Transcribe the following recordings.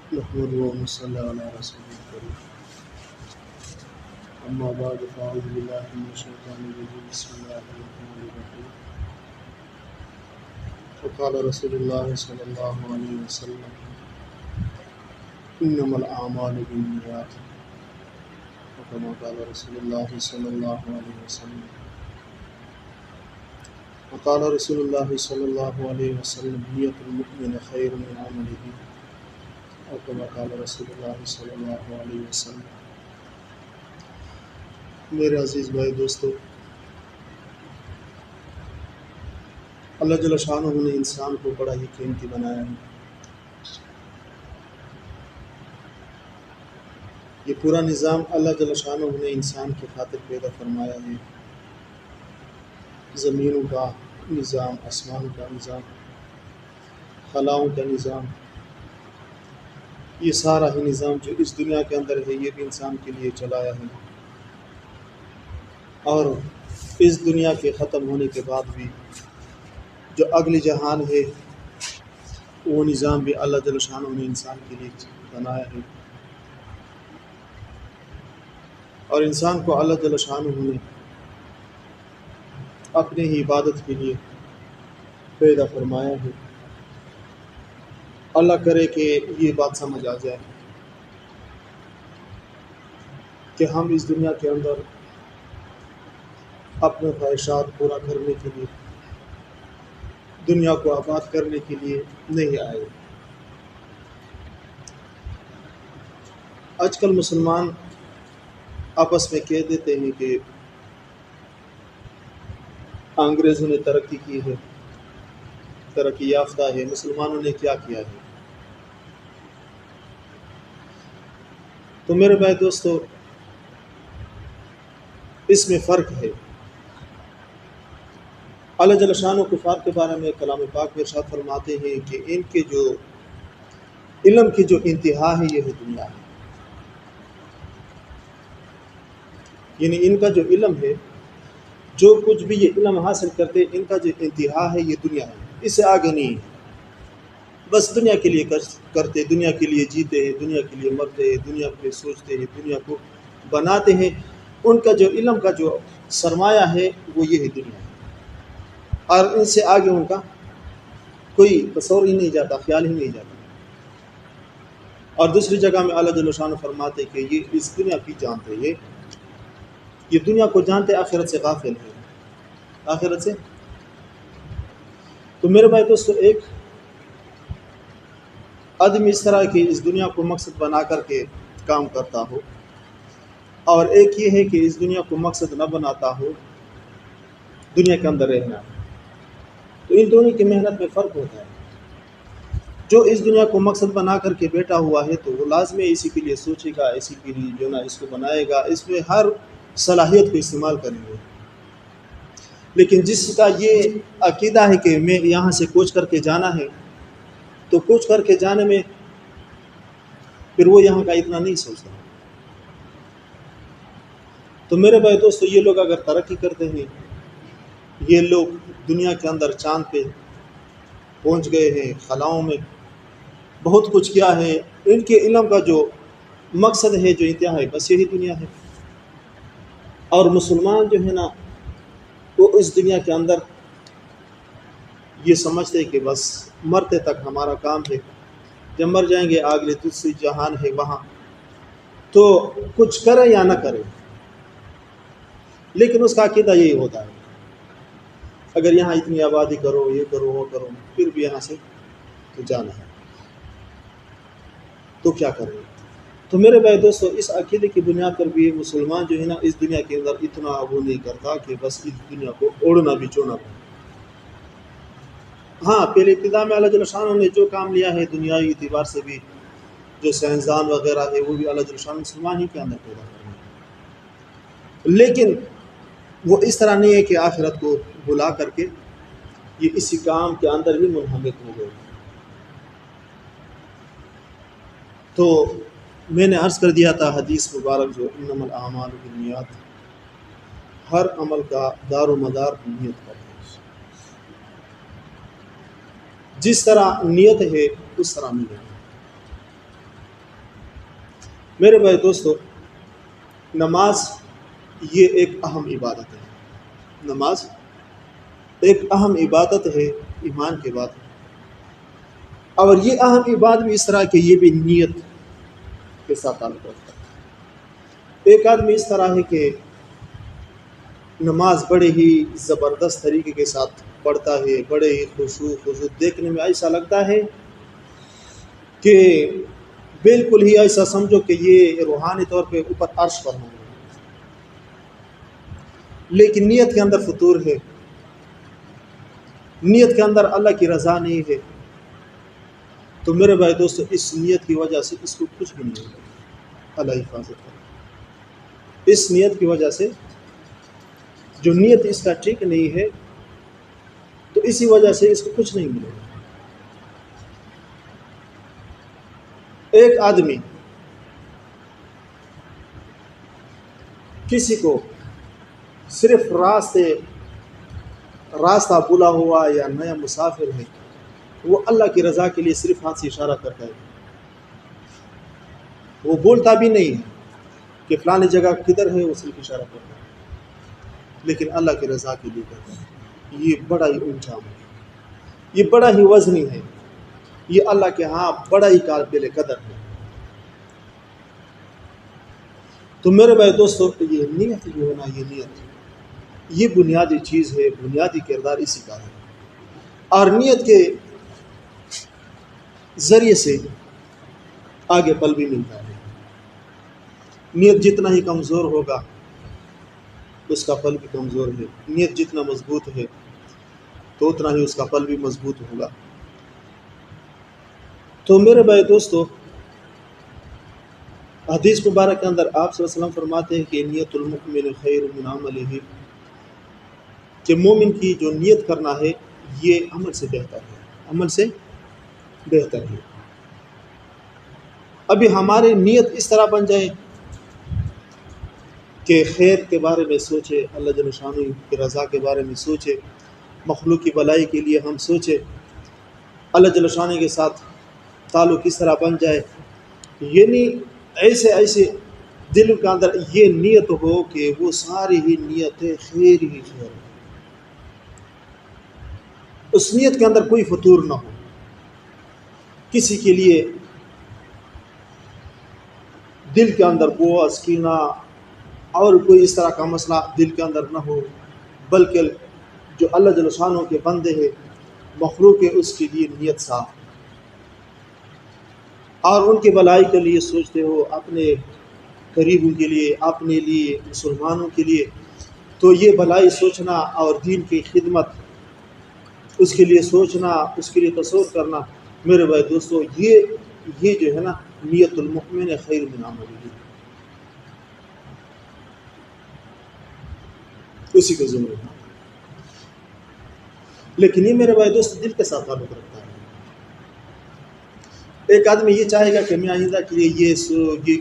نحمده ونصلي على رسوله الكريم. أما بعد فأعوذ بالله من الشيطان الرجيم. بسم الله الرحمن الرحيم. وقال رسول الله صلى الله عليه وسلم: إنما الأعمال بالنيات. وكما قال رسول الله صلى الله عليه وسلم. وقال رسول الله صلى الله عليه وسلم: نية المؤمن خير من عمله. اور كما قال رسول اللہ صلی اللہ علیہ وسلم. میرے عزیز بھائی دوستو، اللہ جل شانہ نے انسان کو بڑا ہی قیمتی بنایا ہے. یہ پورا نظام اللہ جل شانہ نے انسان کی خاطر پیدا فرمایا ہے. زمینوں کا نظام، آسمانوں کا نظام، خلاؤں کا نظام، یہ سارا ہی نظام جو اس دنیا کے اندر ہے یہ بھی انسان کے لیے چلایا ہے. اور اس دنیا کے ختم ہونے کے بعد بھی جو اگلی جہان ہے وہ نظام بھی اللہ جل شانہ نے انسان کے لیے بنایا ہے. اور انسان کو اللہ جل شانہ نے اپنے ہی عبادت کے لیے پیدا فرمایا ہے. اللہ کرے کہ یہ بات سمجھ آ جائے کہ ہم اس دنیا کے اندر اپنے خواہشات پورا کرنے کے لیے، دنیا کو آباد کرنے کے لیے نہیں آئے. آج کل مسلمان آپس میں کہہ دیتے ہیں کہ انگریزوں نے ترقی کی ہے، ترقی یافتہ ہے، مسلمانوں نے کیا کیا ہے. تو میرے بھائی دوستو، اس میں فرق ہے. اللہ جل شانہ کفار کے بارے میں کلام پاک میں ارشاد فرماتے ہیں کہ ان کے جو علم کی جو انتہا ہے یہ ہے دنیا ہے. یعنی ان کا جو علم ہے، جو کچھ بھی یہ علم حاصل کرتے ان کا جو انتہا ہے یہ دنیا ہے، اس سے آگے نہیں ہے. بس دنیا کے لیے کرتے، دنیا کے لیے جیتے ہیں، دنیا کے لیے مرتے ہیں، دنیا پہ سوچتے ہیں، دنیا کو بناتے ہیں. ان کا جو علم کا جو سرمایہ ہے وہ یہ ہے دنیا ہے. اور ان سے آگے ان کا کوئی تصور ہی نہیں جاتا، خیال ہی نہیں جاتا. اور دوسری جگہ میں اللہ جل شانہ فرماتے کہ یہ اس دنیا کی جانتے، یہ دنیا کو جانتے، آخرت سے غافل ہے، آخرت سے. تو میرے بھائی دوستو، ایک آدمی اس طرح کی اس دنیا کو مقصد بنا کر کے کام کرتا ہو، اور ایک یہ ہے کہ اس دنیا کو مقصد نہ بناتا ہو، دنیا کے اندر رہنا. تو ان دونوں کی محنت میں فرق ہوتا ہے. جو اس دنیا کو مقصد بنا کر کے بیٹھا ہوا ہے تو وہ لازمی اسی کے لیے سوچے گا، اسی کے لیے جو نا اس کو بنائے گا، اس میں ہر صلاحیت کو استعمال کریں گے. لیکن جس کا یہ عقیدہ ہے کہ میں یہاں سے کوچ کر کے جانا ہے، تو کوچ کر کے جانے میں پھر وہ یہاں کا اتنا نہیں سوچتا. تو میرے بھائی دوستو، یہ لوگ اگر ترقی کرتے ہیں، یہ لوگ دنیا کے اندر چاند پہ پہنچ گئے ہیں، خلاؤں میں بہت کچھ کیا ہے، ان کے علم کا جو مقصد ہے، جو انتہا ہے، بس یہی دنیا ہے. اور مسلمان جو ہے نا وہ اس دنیا کے اندر یہ سمجھتے ہیں کہ بس مرتے تک ہمارا کام ہے، جب مر جائیں گے اگلے دوسری جہان ہے وہاں، تو کچھ کرے یا نہ کرے. لیکن اس کا عقیدہ یہی ہوتا ہے اگر یہاں اتنی آبادی کرو، یہ کرو، وہ کرو، پھر بھی یہاں سے تو جانا ہے تو کیا کریں. تو میرے بھائی دوستو، اس عقیدے کی بنیاد پر بھی مسلمان جو ہے نا اس دنیا کے اندر اتنا وہ نہیں کرتا کہ بس اس دنیا کو اوڑھنا بھی چونا پڑے. ہاں، پہلے ابتدا میں اللہ جل شانہ نے جو کام لیا ہے دنیاوی اعتبار سے بھی، جو سائنسدان وغیرہ ہے وہ بھی اللہ جل شانہ مسلمان ہی کے اندر پیدا کرنا ہے. لیکن وہ اس طرح نہیں ہے کہ آخرت کو بلا کر کے یہ اسی کام کے اندر ہی منہمک ہو گئے. تو میں نے عرض کر دیا تھا حدیث مبارک جو انما الاعمال بالنیات، ہر عمل کا دار و مدار نیت پر ہے. جس طرح نیت ہے اس طرح عمل ہے. میرے بھائی دوستو، نماز یہ ایک اہم عبادت ہے۔ نماز ایک اہم عبادت ہے ایمان کے بعد، اور یہ اہم عبادت بھی اس طرح کہ یہ بھی نیت کے ساتھ تعلق رکھتا ہے۔ ایک آدمی اس طرح ہے کہ نماز بڑے ہی زبردست طریقے کے ساتھ پڑھتا ہے، بڑے ہی خضوع، دیکھنے میں ایسا لگتا ہے کہ بالکل ہی ایسا سمجھو کہ یہ روحانی طور پہ اوپر عرش پر ہوں، لیکن نیت کے اندر فطور ہے، نیت کے اندر اللہ کی رضا نہیں ہے، تو میرے بھائی دوستو اس نیت کی وجہ سے اس کو کچھ بھی نہیں ہوگا۔ اللہ حفاظت کرے۔ اس نیت کی وجہ سے، جو نیت اس کا ٹھیک نہیں ہے، تو اسی وجہ سے اس کو کچھ نہیں ملے گا۔ ایک آدمی کسی کو صرف راستہ بھولا ہوا یا نیا مسافر ہے، وہ اللہ کی رضا کے لیے صرف ہاتھ سے اشارہ کرتا ہے، وہ بولتا بھی نہیں ہے کہ فلانی جگہ کدھر ہے، وہ صرف اشارہ کرتا ہے، لیکن اللہ کی رضا کے لیے کرتا ہے۔ یہ بڑا ہی اونچا ہے، یہ بڑا ہی وزنی ہے، یہ اللہ کے ہاں بڑا ہی قابل قدر ہے۔ تو میرے بھائی دوستو، یہ نیت جو ہے نا، یہ نیت یہ بنیادی چیز ہے، بنیادی کردار اسی کا ہے، اور نیت کے ذریعے سے آگے پل بھی ملتا ہے۔ نیت جتنا ہی کمزور ہوگا اس کا پل بھی کمزور ہے، نیت جتنا مضبوط ہے تو اتنا ہی اس کا پل بھی مضبوط ہوگا۔ تو میرے بھائی دوستو، حدیث مبارک کے اندر آپ صلی اللہ علیہ وسلم فرماتے ہیں کہ نیت المؤمن خیر من عملہ، کہ مومن کی جو نیت کرنا ہے یہ عمل سے بہتر ہے، عمل سے بہتر ہے۔ ابھی ہماری نیت اس طرح بن جائے کہ خیر کے بارے میں سوچے، اللہ جل شانہ کی رضا کے بارے میں سوچے، مخلوق کی بھلائی کے لیے ہم سوچے، اللہ جل شانہ کے ساتھ تعلق اس طرح بن جائے، یعنی ایسے دل کے اندر یہ نیت ہو کہ وہ ساری ہی نیتیں خیر ہی خیر ہو، اس نیت کے اندر کوئی فطور نہ ہو، کسی کے لیے دل کے اندر بغض، کینہ اور کوئی اس طرح کا مسئلہ دل کے اندر نہ ہو، بلکہ جو اللہ جل شانہ کے بندے ہیں، مخلوق ہے، اس کے لیے نیت صاف، اور ان کی بھلائی کے لیے سوچتے ہو، اپنے قریبوں کے لیے، اپنے لیے، مسلمانوں کے لیے، تو یہ بھلائی سوچنا اور دین کی خدمت اس کے لیے سوچنا، اس کے لیے تصور کرنا، میرے بھائی دوستو، یہ جو ہے نا، نیت المؤمن خیر من عملہ، اسی کے ذمہ ہے۔ لیکن یہ میرے بھائی دوست دل کے ساتھ تعلق رکھتا ہے۔ ایک آدمی یہ چاہے گا کہ میں آئندہ کے لیے یہ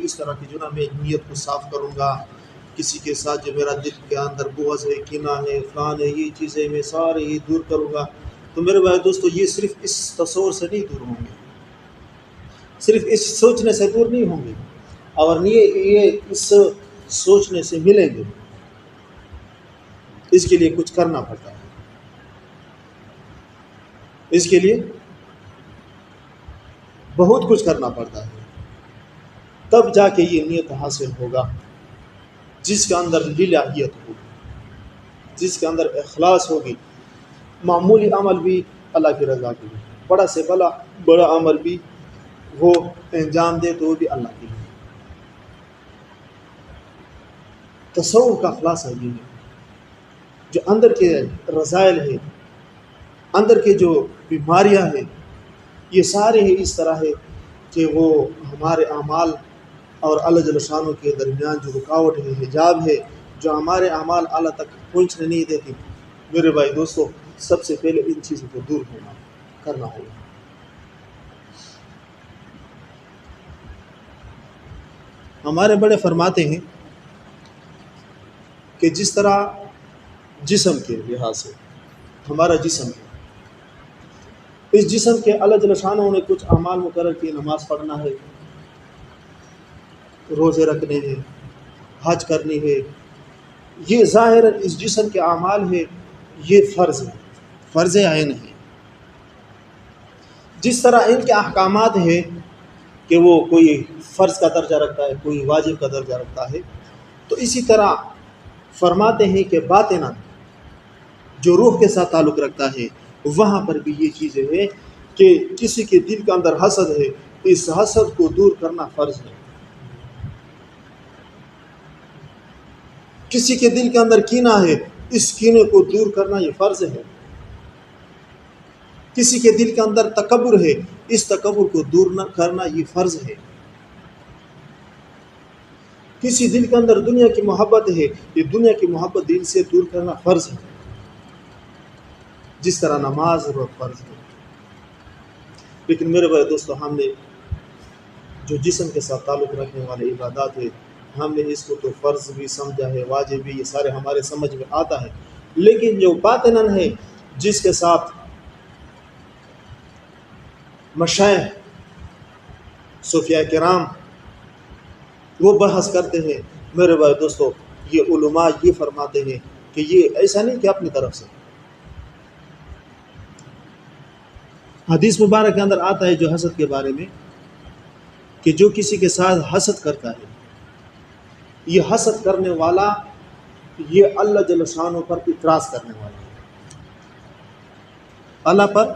اس طرح کی جو نا میں نیت کو صاف کروں گا، کسی کے ساتھ جو میرا دل کے اندر بغض ہے، کینہ ہے، فلان ہے، یہ چیزیں میں سارے ہی دور کروں گا، تو میرے بھائی دوستو یہ صرف اس تصور سے نہیں دور ہوں گے، صرف اس سوچنے سے دور نہیں ہوں گے، اور یہ اس سوچنے سے ملیں گے، اس کے لیے کچھ کرنا پڑتا ہے، اس کے لیے بہت کچھ کرنا پڑتا ہے، تب جا کے یہ نیت حاصل ہوگا، جس کے اندر للہیت ہوگی، جس کے اندر اخلاص ہوگی، معمولی عمل بھی اللہ کی رضا کے لیے، بڑا سے بڑا عمل بھی وہ انجام دے تو وہ بھی اللہ کے لیے۔ تصوف کا خلاصہ یہ ہے، جو اندر کے رذائل ہیں، اندر کے جو بیماریاں ہیں، یہ سارے ہی اس طرح ہے کہ وہ ہمارے اعمال اور اللہ جل شانہ کے درمیان جو رکاوٹ ہے، حجاب ہے، جو ہمارے اعمال اللہ تک پہنچنے نہیں دیتی، میرے بھائی دوستو سب سے پہلے ان چیزوں کو دور کرنا ہوگا۔ ہمارے بڑے فرماتے ہیں کہ جس طرح جسم کے لحاظ سے ہمارا جسم ہے، اس جسم کے اللہ جل شانہ نے کچھ اعمال مقرر کیے، نماز پڑھنا ہے، روزے رکھنے ہیں، حج کرنی ہے، یہ ظاہر اس جسم کے اعمال ہے، یہ فرض ہے، فرض عین ہے۔ جس طرح ان کے احکامات ہیں کہ وہ کوئی فرض کا درجہ رکھتا ہے، کوئی واجب کا درجہ رکھتا ہے، تو اسی طرح فرماتے ہیں کہ باطناً جو روح کے ساتھ تعلق رکھتا ہے وہاں پر بھی یہ چیزیں ہیں کہ کسی کے دل کے اندر حسد ہے، اس حسد کو دور کرنا فرض ہے۔ کسی کے دل کے اندر کینہ ہے، اس کینے کو دور کرنا یہ فرض ہے۔ کسی کے دل کے اندر تکبر ہے، اس تکبر کو دور نہ کرنا یہ فرض ہے۔ کسی دل کے اندر دنیا کی محبت ہے، یہ دنیا کی محبت دل سے دور کرنا فرض ہے، جس طرح نماز وہ فرض ہے۔ لیکن میرے بھائی دوستو، ہم نے جو جسم کے ساتھ تعلق رکھنے والے عبادات ہے، ہم نے اس کو تو فرض بھی سمجھا ہے، واجب بھی، یہ سارے ہمارے سمجھ میں آتا ہے۔ لیکن جو باطناً ہے، جس کے ساتھ مشائخ صوفیاء کرام وہ بحث کرتے ہیں، میرے بھائی دوستو، یہ علماء یہ فرماتے ہیں کہ یہ ایسا نہیں کہ اپنی طرف سے، حدیث مبارک کے اندر آتا ہے جو حسد کے بارے میں، کہ جو کسی کے ساتھ حسد کرتا ہے، یہ حسد کرنے والا یہ اللہ جل شانہ پر اعتراض کرنے والا ہے۔ اللہ پر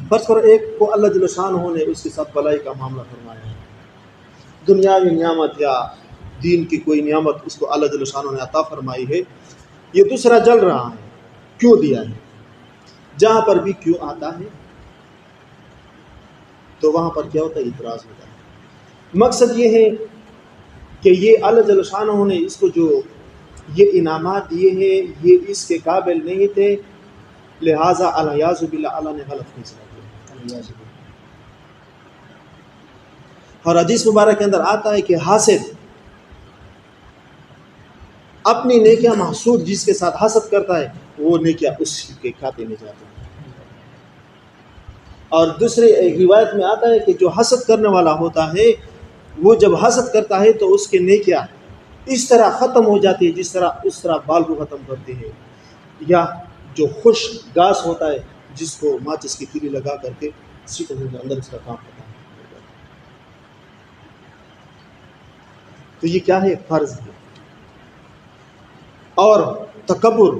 فرض کرو ایک کو اللہ جل شانہ نے اس کے ساتھ بلائی کا معاملہ فرمایا ہے، دنیاوی نعمت یا دین کی کوئی نعمت اس کو اللہ جل شانہ نے عطا فرمائی ہے، یہ دوسرا جل رہا ہے، کیوں دیا ہے؟ جہاں پر بھی کیوں آتا ہے تو وہاں پر کیا ہوتا ہے؟ اعتراض ہوتا ہے۔ مقصد یہ ہے کہ یہ اللہ جل شانہ نے اس کو جو یہ انعامات دیے ہیں یہ اس کے قابل نہیں تھے، لہٰذا الیاذ باللہ اللہ نے غلط فیصلہ کیا، الیاذ باللہ۔ اور حدیث مبارک کے اندر آتا ہے کہ حاسد اپنی نیکیاں محسود جس کے ساتھ حسد کرتا ہے وہ نیکیاں اس کے کھاتے میں جاتی ہیں۔ اور دوسرے ایک روایت میں آتا ہے کہ جو حسد کرنے والا ہوتا ہے وہ جب حسد کرتا ہے تو اس کے نیکیاں اس طرح ختم ہو جاتی ہے جس طرح اس طرح بال کو ختم کرتی ہے، یا جو خشک گھاس ہوتا ہے جس کو ماچس کی تیلی لگا کر کے سیٹوں کے اندر اس کا کام ہوتا ہے۔ تو یہ کیا ہے؟ فرض ہے۔ اور تکبر،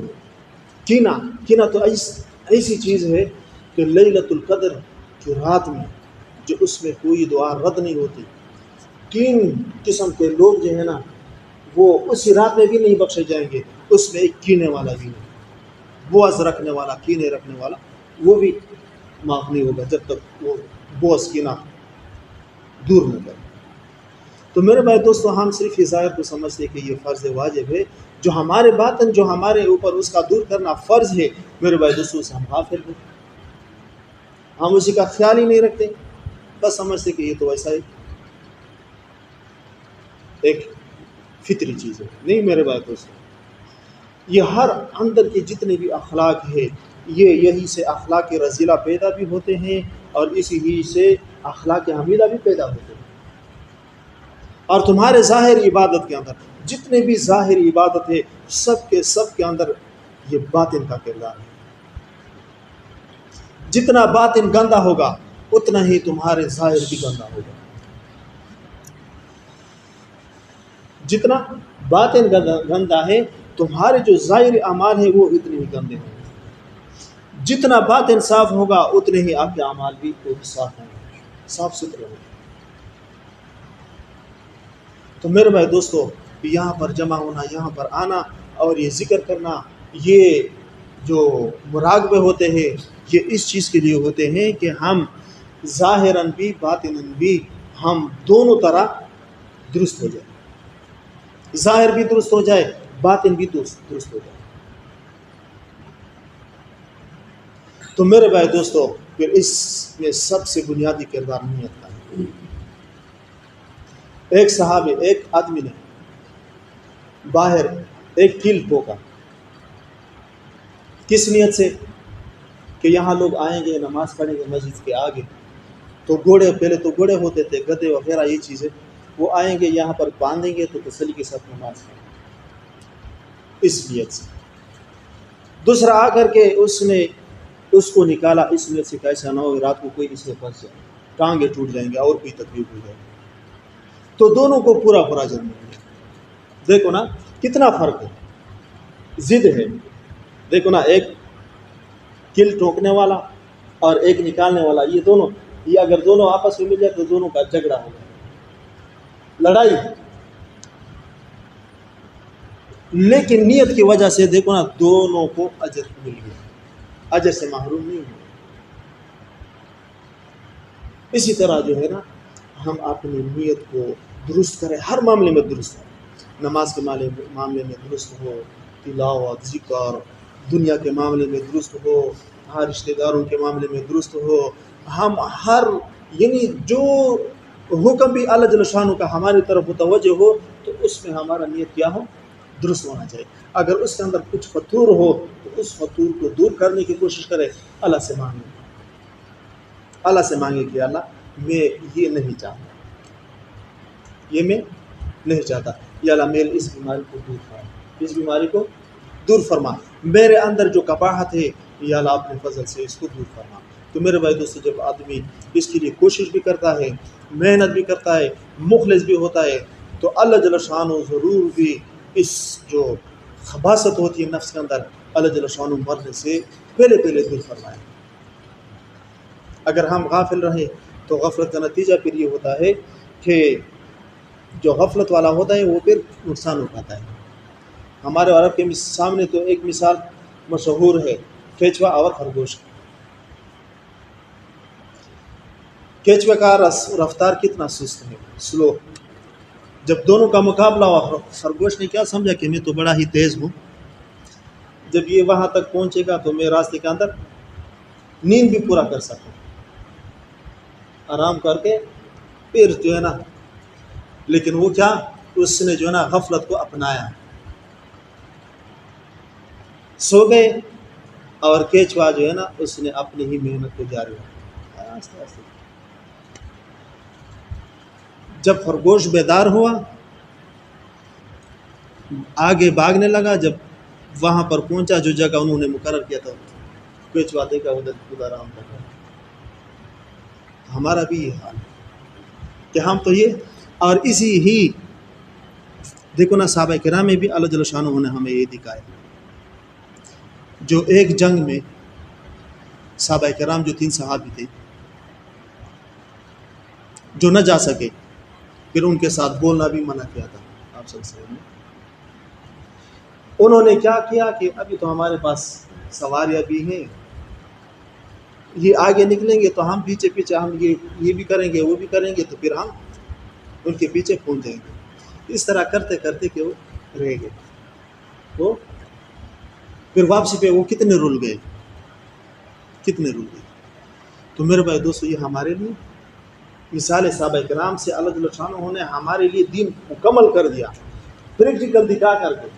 کینہ تو ایسی چیز ہے کہ لیلۃ القدر کی رات میں جو اس میں کوئی دعا رد نہیں ہوتی، 3 قسم کے لوگ جو ہے نا وہ اسی رات میں بھی نہیں بخشے جائیں گے۔ اس میں ایک کینے والا بھی نہیں، بغض رکھنے والا، کینے رکھنے والا، وہ بھی معاف نہیں ہوگا جب تک وہ بغض کینہ دور نہ کرے۔ تو میرے بھائی دوستو، ہم صرف یہ ظاہر کو سمجھتے کہ یہ فرض واجب ہے، جو ہمارے باطن جو ہمارے اوپر اس کا دور کرنا فرض ہے، میرے بھائی دوستو سے ہم غافل ہیں، ہم اسی کا خیال ہی نہیں رکھتے، بس سمجھتے کہ یہ تو ایسا ہی ایک فطری چیز ہے۔ نہیں میرے بھائی دوستو، یہ ہر اندر کے جتنے بھی اخلاق ہے یہی سے اخلاق رذیلہ پیدا بھی ہوتے ہیں اور اسی ہی سے اخلاق حمیدہ بھی پیدا ہوتے ہیں۔ اور تمہارے ظاہر عبادت کے اندر جتنے بھی ظاہر عبادت ہے سب کے اندر یہ باطن کا کردار ہے۔ جتنا باطن گندا ہوگا اتنا ہی تمہارے ظاہر بھی گندا ہوگا، جتنا باطن گندا ہے تمہارے جو ظاہر اعمال ہیں وہ اتنے ہی گندے ہوں گے، جتنا باطن صاف ہوگا اتنے ہی آپ کے اعمال بھی صاف ہوں گے، صاف ستھرے ہوں گے۔ تو میرے بھائی دوستو، یہاں پر جمع ہونا، یہاں پر آنا اور یہ ذکر کرنا، یہ جو مراقبے ہوتے ہیں یہ اس چیز کے لیے ہوتے ہیں کہ ہم ظاہراً بھی باطناً بھی ہم دونوں طرح درست ہو جائے، ظاہر بھی درست ہو جائے، باطن بھی درست ہو جائے۔ تو میرے بھائی دوستو، پھر اس میں سب سے بنیادی کردار نیت کا ہے۔ ایک صحابی، ایک آدمی نے باہر ایک کیل ٹھوکا، کس نیت سے؟ کہ یہاں لوگ آئیں گے، نماز پڑھیں گے مسجد کے آگے، تو گھوڑے، پہلے تو گھوڑے ہوتے تھے، گدھے وغیرہ یہ چیزیں، وہ آئیں گے یہاں پر باندھیں گے تو تسلی کے ساتھ نماز پڑھیں اس نیت سے. دوسرا آ کر کے اس نے اس کو نکالا اس نیت سے کہ ایسا نہ ہو رات کو کوئی اس میں پھنس جائے, ٹانگیں ٹوٹ جائیں گے اور کوئی تکلیف ہو جائے گی, تو دونوں کو پورا پورا جرم ہے. دیکھو نا کتنا فرق ہے, ضد ہے. دیکھو نا ایک کل ٹھوکنے والا اور ایک نکالنے والا, یہ اگر دونوں آپس میں مل جائے تو دونوں کا جھگڑا ہو جائے, لڑائی. لیکن نیت کی وجہ سے دیکھو نا دونوں کو اجر مل گیا, اجر سے محروم نہیں ہوئے. اسی طرح جو ہے نا ہم اپنی نیت کو درست کریں, ہر معاملے میں درست ہو, نماز کے معاملے میں درست ہو, تلاوت ذکر, دنیا کے معاملے میں درست ہو, ہر رشتہ داروں کے معاملے میں درست ہو. ہم ہر یعنی جو حکم بھی اللہ جل شانہ کا ہماری طرف متوجہ ہو تو اس میں ہمارا نیت کیا ہو, درست ہونا چاہیے. اگر اس کے اندر کچھ فتور ہو تو اس فتور کو دور کرنے کی کوشش کرے, اللہ سے مانگے, اللہ سے مانگے کہ اللہ میں یہ نہیں چاہتا, یہ میں نہیں چاہتا, یا اللہ میرے اس بیماری کو دور فرما, اس بیماری کو دور فرما, میرے اندر جو قباحت ہے یا اللہ اپنے فضل سے اس کو دور فرما. تو میرے بھائی دوستو جب آدمی اس کے لیے کوشش بھی کرتا ہے, محنت بھی کرتا ہے, مخلص بھی ہوتا ہے, تو اللہ جل شانہ ضرور بھی اس جو خباثت ہوتی ہے نفس کے اندر اللہ جل شانہ مرنے سے پہلے دور فرمائے. اگر ہم غافل رہیں تو غفلت کا نتیجہ پھر یہ ہوتا ہے کہ جو غفلت والا ہوتا ہے وہ پھر نقصان اٹھاتا ہے. ہمارے عرب کے سامنے تو ایک مثال مشہور ہے, کیچوا اور خرگوش. کیچوا کا رفتار کتنا سست ہے, سلو. جب دونوں کا مقابلہ ہوا خرگوش نے کیا سمجھا کہ میں تو بڑا ہی تیز ہوں, جب یہ وہاں تک پہنچے گا تو میں راستے کے اندر نیند بھی پورا کر سکوں, آرام کر کے پھر جو ہے نا. لیکن وہ کیا, اس نے جو ہے نا غفلت کو اپنایا, سو گئے, اور کیچوا جو ہے نا اس نے اپنی ہی محنت کو جاری رکھا آہستہ آہستہ. جب خرگوش بیدار ہوا آگے بھاگنے لگا, جب وہاں پر پہنچا جو جگہ انہوں نے مقرر کیا تھا, کیچوا دیکھا ادھر خود آرام کر رہا. ہمارا بھی یہ حال ہے کہ ہم تو یہ, اور اسی ہی دیکھو نا صحابہ کرام میں بھی اللہ جل شانہ نے ہمیں یہ دکھایا. جو ایک جنگ میں صحابہ کرام جو 3 صحابی تھے جو نہ جا سکے, پھر ان کے ساتھ بولنا بھی منع کیا تھا آپ سب سے. انہوں نے کیا کیا کہ ابھی تو ہمارے پاس سواریاں بھی ہیں, یہ آگے نکلیں گے تو ہم پیچھے پیچھے ہم یہ بھی کریں گے وہ بھی کریں گے, تو پھر ہم ان کے پیچھے پہنچ جائیں گے. اس طرح کرتے کرتے کہ وہ رہ گئے, وہ پھر واپسی پہ وہ کتنے رول گئے. تو میرے بھائی دوستو یہ ہمارے لیے مثال صحابہ کرام سے اللہ جل شانہ نے ہمارے لیے دین مکمل کر دیا, پریکٹیکل دکھا کر کے.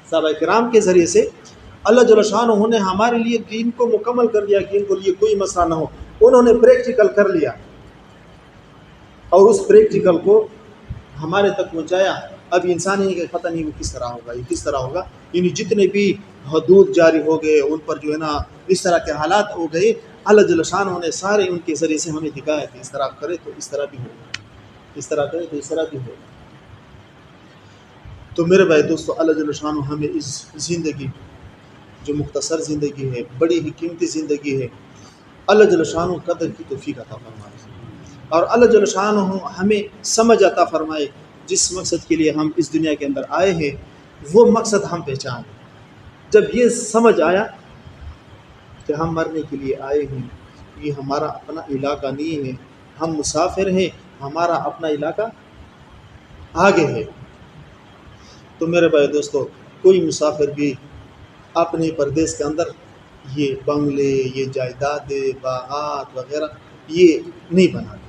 صحابہ کرام کے ذریعے سے اللہ جل شانہ نے ہمارے لیے دین کو مکمل کر دیا کہ ان کو لیے کوئی مسئلہ نہ ہو. انہوں نے پریکٹیکل کر لیا اور اس پریکٹیکل کو ہمارے تک پہنچایا. اب انسان ہی کہ پتہ نہیں وہ کس طرح ہوگا, یعنی جتنے بھی حدود جاری ہو گئے ان پر جو ہے نا اس طرح کے حالات ہو گئے, اللہ جل شانہ نے سارے ان کے ذریعے سے ہمیں دکھایا کہ اس طرح کرے تو اس طرح بھی ہوگا, اس طرح کرے تو اس طرح بھی ہوگا. تو میرے بھائی دوستو اللہ جل شانہ ہمیں اس زندگی جو مختصر زندگی ہے, بڑی ہی قیمتی زندگی ہے, اللہ جل شانہ قدر کی توفیق عطا فرمائے, اور اللہ جل شانہ ہمیں سمجھ عطا فرمائے. جس مقصد کے لیے ہم اس دنیا کے اندر آئے ہیں وہ مقصد ہم پہچان. جب یہ سمجھ آیا کہ ہم مرنے کے لیے آئے ہیں, یہ ہمارا اپنا علاقہ نہیں ہے, ہم مسافر ہیں, ہمارا اپنا علاقہ آگے ہے. تو میرے بھائی دوستو کوئی مسافر بھی اپنے پردیس کے اندر یہ بنگلے, یہ جائیدادیں, باغات وغیرہ یہ نہیں بناتے,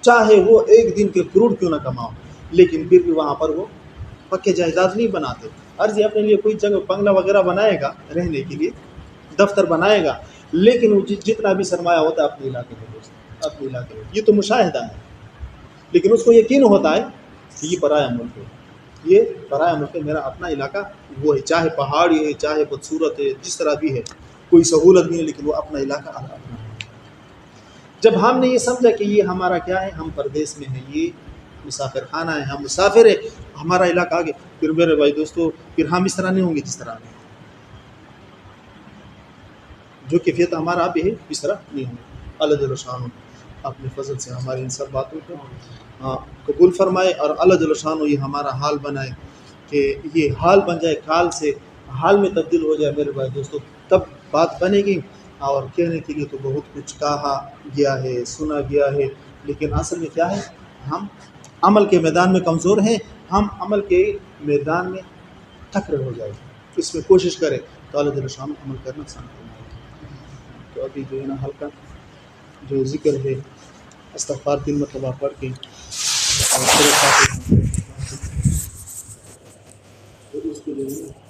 چاہے وہ ایک دن کے کروڑ کیوں نہ کماؤ, لیکن پھر بھی وہاں پر وہ پکے جائیداد نہیں بناتے. عرضی اپنے لیے کوئی جگہ بنگلہ وغیرہ بنائے گا رہنے کے لیے, دفتر بنائے گا, لیکن وہ جتنا بھی سرمایہ ہوتا ہے اپنے علاقے میں, اپنے علاقے میں. یہ تو مشاہدہ ہے. لیکن اس کو یقین ہوتا ہے کہ یہ پرایا ملک ہے، یہ پرایا ملک ہے، میرا اپنا علاقہ وہ ہے، چاہے پہاڑی ہے، چاہے بدصورت ہے، جس طرح بھی ہے، کوئی سہولت نہیں ہے، لیکن وہ اپنا علاقہ اپنا ہے۔ جب ہم نے یہ سمجھا کہ یہ ہمارا کیا ہے، ہم پردیس میں ہیں، یہ مسافر خانہ ہے، ہم مسافر ہیں، ہمارا علاقہ آگے، پھر میرے بھائی دوستو پھر ہم اس طرح نہیں ہوں گے جس طرح میں جو کیفیت ہمارا اب ہے اس طرح نہیں ہوں گے۔ اللہ جل شانہ اپنے فضل سے ہماری ان سب باتوں کو قبول فرمائے، اور اللہ جل شانہ یہ ہمارا حال بنائے کہ یہ حال بن جائے، کال سے حال میں تبدیل ہو جائے میرے بھائی دوستو، تب بات بنے گی۔ اور کہنے کے لیے تو بہت کچھ کہا گیا ہے، سنا گیا ہے، لیکن اصل میں کیا ہے، ہم عمل کے میدان میں کمزور ہیں، ہم عمل کے میدان میں تکڑے ہو جائے، اس میں کوشش کریں تو اللہ جل شانہ عمل کرنا آسان فرمائے۔ تو ابھی جو ہے نا ہلکا جو ذکر ہے استغفار 3 مرتبہ پڑھ کے اور پھر تو اس کے جو ہے